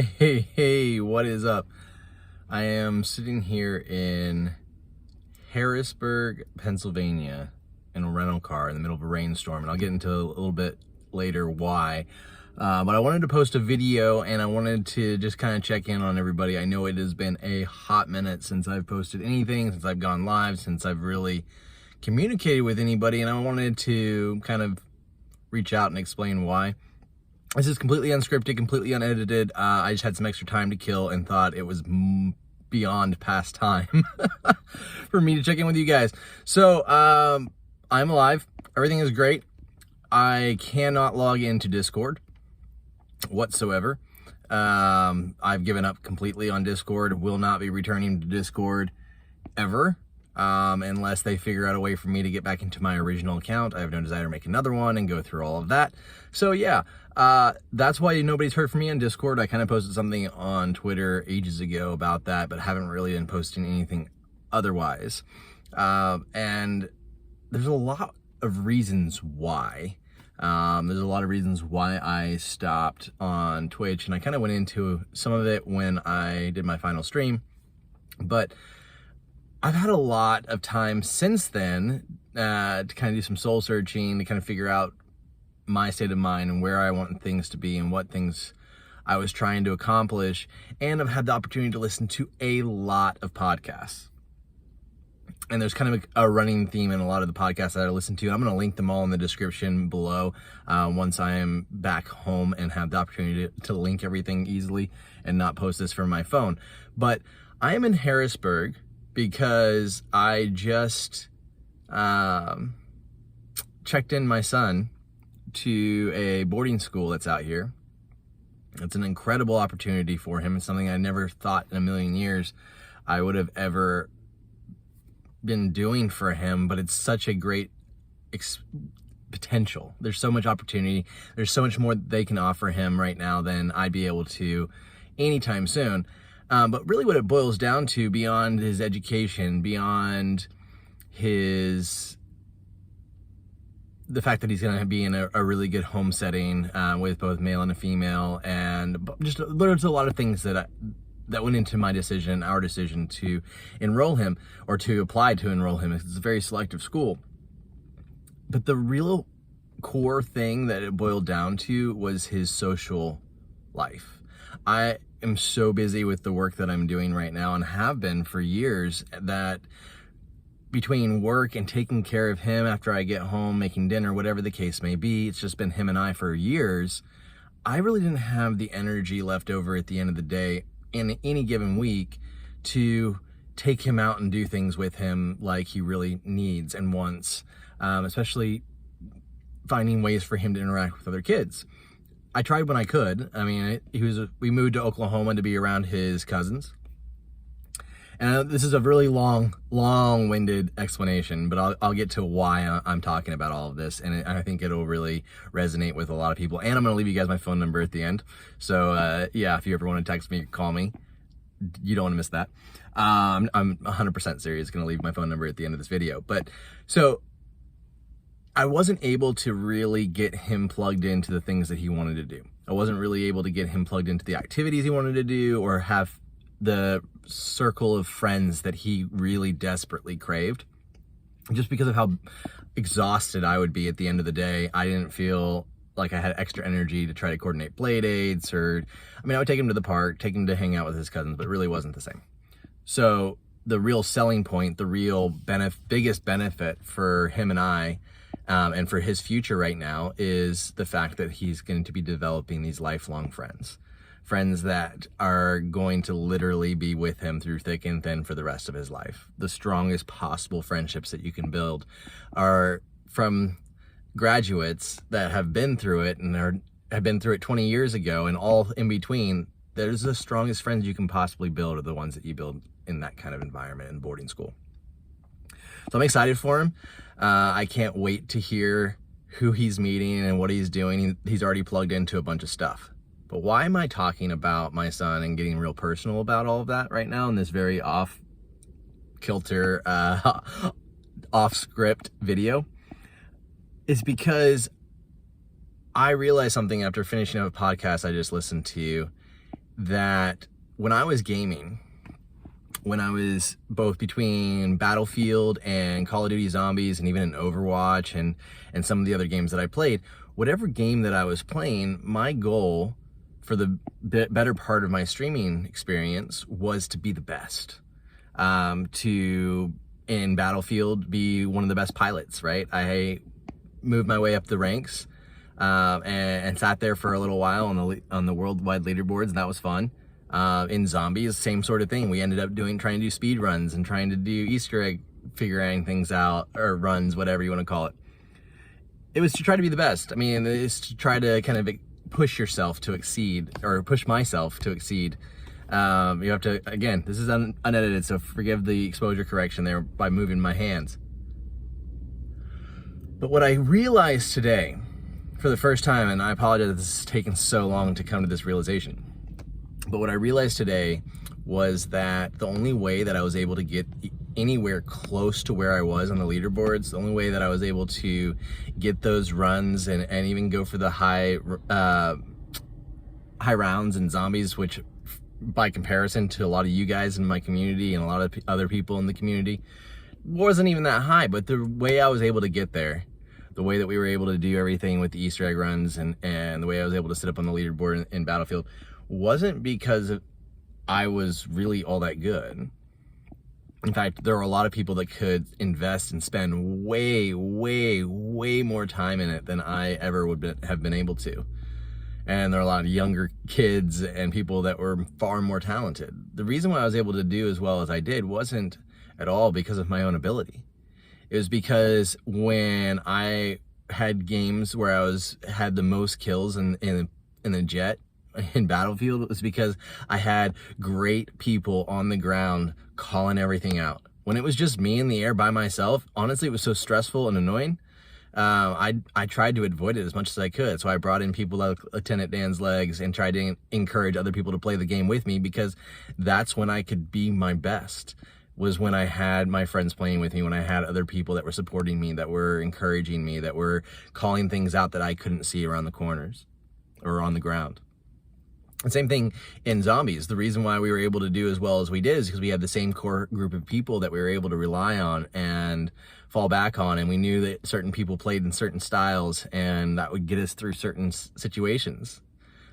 Hey, what is up? I am sitting here in Harrisburg, Pennsylvania in a rental car in the middle of a rainstorm, and I'll get into a little bit later why. But I wanted to post a video and I wanted to just kind of check in on everybody. I know it has been a hot minute since I've posted anything, since I've gone live, since I've really communicated with anybody, and I wanted to kind of reach out and explain why. This is completely unscripted, completely unedited. I just had some extra time to kill and thought it was beyond past time for me to check in with you guys. So I'm alive. Everything is great. I cannot log into Discord whatsoever. I've given up completely on Discord. Will not be returning to Discord ever. Unless they figure out a way for me to get back into my original account. I have no desire to make another one and go through all of that. So yeah, that's why nobody's heard from me on Discord. I kind of posted something on Twitter ages ago about that, but haven't really been posting anything otherwise. And there's a lot of reasons why. There's a lot of reasons why I stopped on Twitch, and I kind of went into some of it when I did my final stream, but I've had a lot of time since then to kind of do some soul searching, to kind of figure out my state of mind and where I want things to be and what things I was trying to accomplish. And I've had the opportunity to listen to a lot of podcasts. And there's kind of a running theme in a lot of the podcasts that I listen to. I'm going to link them all in the description below once I am back home and have the opportunity to link everything easily and not post this from my phone. But I am in Harrisburg because I just checked in my son to a boarding school that's out here. It's an incredible opportunity for him. It's something I never thought in a million years I would have ever been doing for him, but it's such a great potential. There's so much opportunity. There's so much more they can offer him right now than I'd be able to anytime soon. But really what it boils down to, beyond his education, beyond the fact that he's going to be in a really good home setting with both male and a female, and just there's a lot of things that went into my decision, our decision to enroll him or to apply to enroll him. It's a very selective school. But the real core thing that it boiled down to was his social life. I am so busy with the work that I'm doing right now and have been for years that between work and taking care of him after I get home, making dinner, whatever the case may be, it's just been him and I for years. I really didn't have the energy left over at the end of the day in any given week to take him out and do things with him like he really needs and wants, especially finding ways for him to interact with other kids. I tried when I could. I mean, we moved to Oklahoma to be around his cousins. And this is a really long-winded explanation, but I'll get to why I'm talking about all of this, and I think it'll really resonate with a lot of people. And I'm going to leave you guys my phone number at the end. So yeah, if you ever want to text me, call me. You don't want to miss that. I'm 100% serious. Going to leave my phone number at the end of this video. But so I wasn't able to really get him plugged into the things that he wanted to do. I wasn't really able to get him plugged into the activities he wanted to do, or have the circle of friends that he really desperately craved. Just because of how exhausted I would be at the end of the day, I didn't feel like I had extra energy to try to coordinate play dates, or, I mean, I would take him to the park, take him to hang out with his cousins, but it really wasn't the same. So the real selling point, the real biggest benefit for him and I, and for his future right now, is the fact that he's going to be developing these lifelong friends that are going to literally be with him through thick and thin for the rest of his life. The strongest possible friendships that you can build are from graduates that have been through it and have been through it 20 years ago, and all in between. There's the strongest friends you can possibly build are the ones that you build in that kind of environment in boarding school. So I'm excited for him. I can't wait to hear who he's meeting and what he's doing. He's already plugged into a bunch of stuff. But why am I talking about my son and getting real personal about all of that right now in this very off-kilter, off-script video? It's because I realized something after finishing up a podcast I just listened to, that when I was gaming, when I was both between Battlefield and Call of Duty Zombies and even in Overwatch and some of the other games that I played, whatever game that I was playing, my goal for the better part of my streaming experience was to be the best. To, in Battlefield, be one of the best pilots, right? I moved my way up the ranks and sat there for a little while on the worldwide leaderboards, and that was fun. In Zombies, same sort of thing. We ended up trying to do speed runs and trying to do Easter egg figuring things out, or runs, whatever you want to call it. It was to try to be the best. I mean, it's to try to kind of push yourself to exceed, or push myself to exceed. You have to, again, this is unedited, so forgive the exposure correction there by moving my hands. But what I realized today, for the first time, and I apologize that this has taken so long to come to this realization, but what I realized today was that the only way that I was able to get anywhere close to where I was on the leaderboards, the only way that I was able to get those runs and even go for the high rounds in Zombies, which by comparison to a lot of you guys in my community and a lot of other people in the community wasn't even that high. But the way I was able to get there, the way that we were able to do everything with the Easter egg runs and the way I was able to sit up on the leaderboard in Battlefield wasn't because I was really all that good. In fact, there are a lot of people that could invest and spend way, way, way more time in it than I ever would have been able to. And there are a lot of younger kids and people that were far more talented. The reason why I was able to do as well as I did wasn't at all because of my own ability. It was because when I had games where I had the most kills in the jet, in Battlefield, it was because I had great people on the ground calling everything out. When it was just me in the air by myself, honestly, it was so stressful and annoying. I tried to avoid it as much as I could. So I brought in people like Lieutenant Dan's Legs and tried to encourage other people to play the game with me, because that's when I could be my best, was when I had my friends playing with me, when I had other people that were supporting me, that were encouraging me, that were calling things out that I couldn't see around the corners or on the ground. The same thing in Zombies. The reason why we were able to do as well as we did is because we had the same core group of people that we were able to rely on and fall back on, and we knew that certain people played in certain styles, and that would get us through certain situations.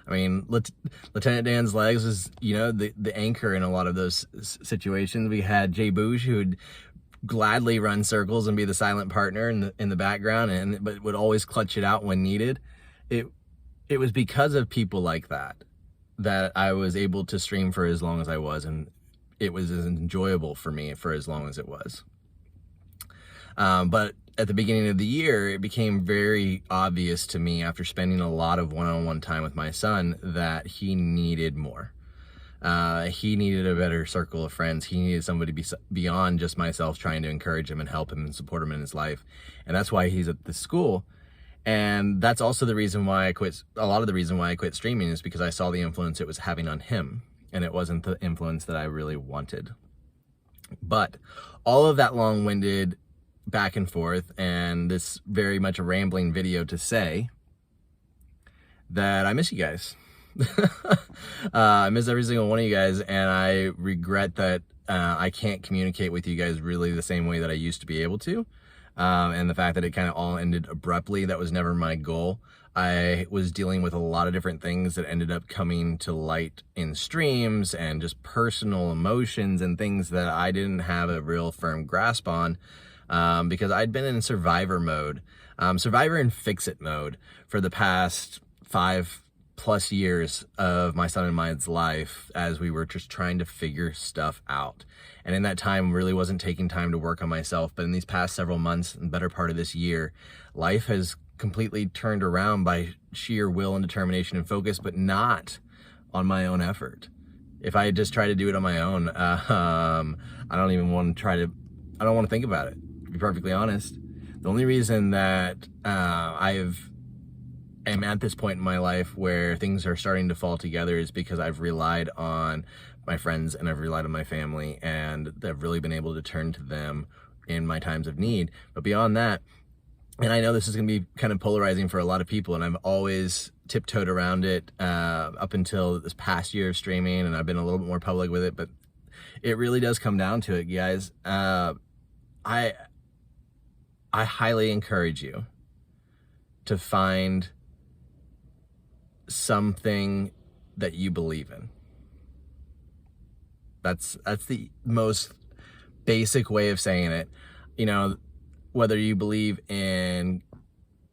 I mean, Lieutenant Dan's Legs was, the anchor in a lot of those situations. We had Jay Bouge, who would gladly run circles and be the silent partner in the background, but would always clutch it out when needed. It was because of people like that I was able to stream for as long as I was, and it was as enjoyable for me for as long as it was. But at the beginning of the year, it became very obvious to me, after spending a lot of one-on-one time with my son, that he needed more. He needed a better circle of friends. He needed somebody beyond just myself trying to encourage him and help him and support him in his life. And that's why he's at this school. And that's also the reason why I quit. A lot of the reason why I quit streaming is because I saw the influence it was having on him, and it wasn't the influence that I really wanted. But all of that long-winded back and forth, and this very much a rambling video to say that I miss you guys. I miss every single one of you guys, and I regret that I can't communicate with you guys really the same way that I used to be able to. And the fact that it kind of all ended abruptly, that was never my goal. I was dealing with a lot of different things that ended up coming to light in streams, and just personal emotions and things that I didn't have a real firm grasp on, because I'd been in survivor mode, survivor and fix-it mode for the past 5+ years of my son and mine's life, as we were just trying to figure stuff out. And in that time, really wasn't taking time to work on myself. But in these past several months and better part of this year, life has completely turned around by sheer will and determination and focus, but not on my own effort. If I just try to do it on my own, I don't even want to I don't want to think about it, to be perfectly honest. The only reason that am at this point in my life where things are starting to fall together is because I've relied on my friends, and I've relied on my family, and I've really been able to turn to them in my times of need. But beyond that, And I know this is going to be kind of polarizing for a lot of people, and I've always tiptoed around it up until this past year of streaming, and I've been a little bit more public with it, but it really does come down to it, guys. I highly encourage you to find something that you believe in. That's the most basic way of saying it. You know, whether you believe in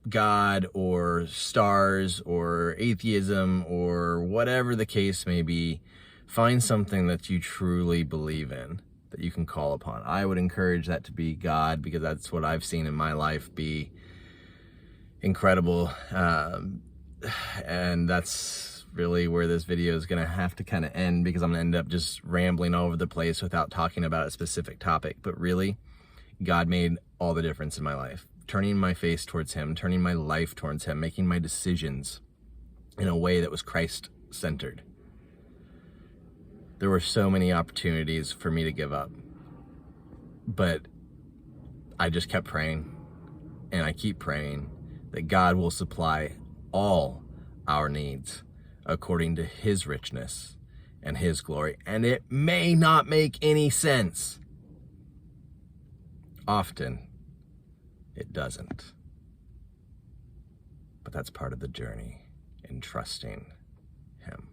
God or stars or atheism or whatever the case may be, find something that you truly believe in that you can call upon. I would encourage that to be God, because that's what I've seen in my life be incredible. And that's really where this video is going to have to kind of end, because I'm going to end up just rambling all over the place without talking about a specific topic. But really, God made all the difference in my life. Turning my face towards him, turning my life towards him, making my decisions in a way that was Christ-centered. There were so many opportunities for me to give up, but I just kept praying, and I keep praying that God will supply all our needs according to his richness and his glory. And it may not make any sense. Often, it doesn't. But that's part of the journey in trusting him.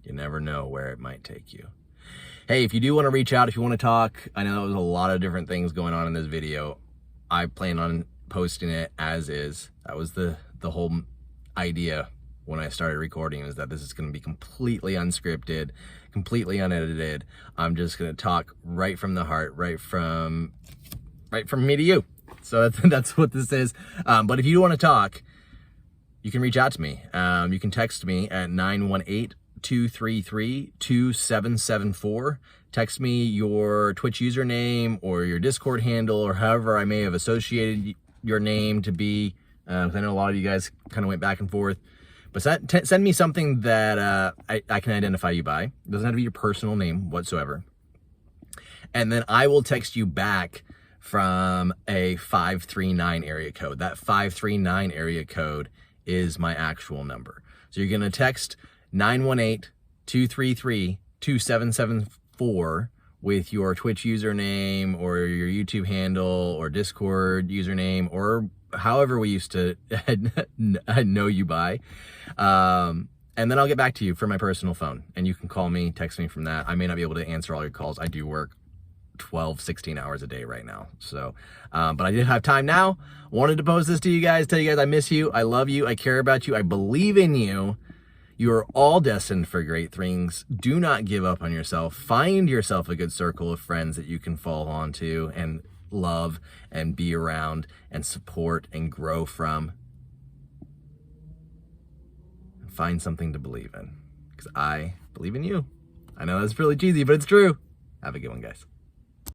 You never know where it might take you. Hey, if you do want to reach out, if you want to talk, I know there was a lot of different things going on in this video. I plan on posting it as is. That was the whole idea when I started recording, is that this is going to be completely unscripted, completely unedited. I'm just going to talk right from the heart, right from me to you. So that's what this is. But if you want to talk, you can reach out to me. You can text me at 918-233-2774. Text me your Twitch username or your Discord handle, or however I may have associated your name to be. I know a lot of you guys kind of went back and forth. But send me something that I can identify you by. It doesn't have to be your personal name whatsoever. And then I will text you back from a 539 area code. That 539 area code is my actual number. So you're going to text 918-233-2774 with your Twitch username or your YouTube handle or Discord username, or however we used to know you by. And then I'll get back to you for my personal phone, and you can call me, text me from that. I may not be able to answer all your calls. I do work 12, 16 hours a day right now. So, but I did have time now. Wanted to post this to you guys, tell you guys I miss you, I love you, I care about you, I believe in you. You are all destined for great things. Do not give up on yourself. Find yourself a good circle of friends that you can fall onto and love and be around and support and grow from. Find something to believe in, because I believe in you. I know that's really cheesy, but it's true. Have a good one, guys.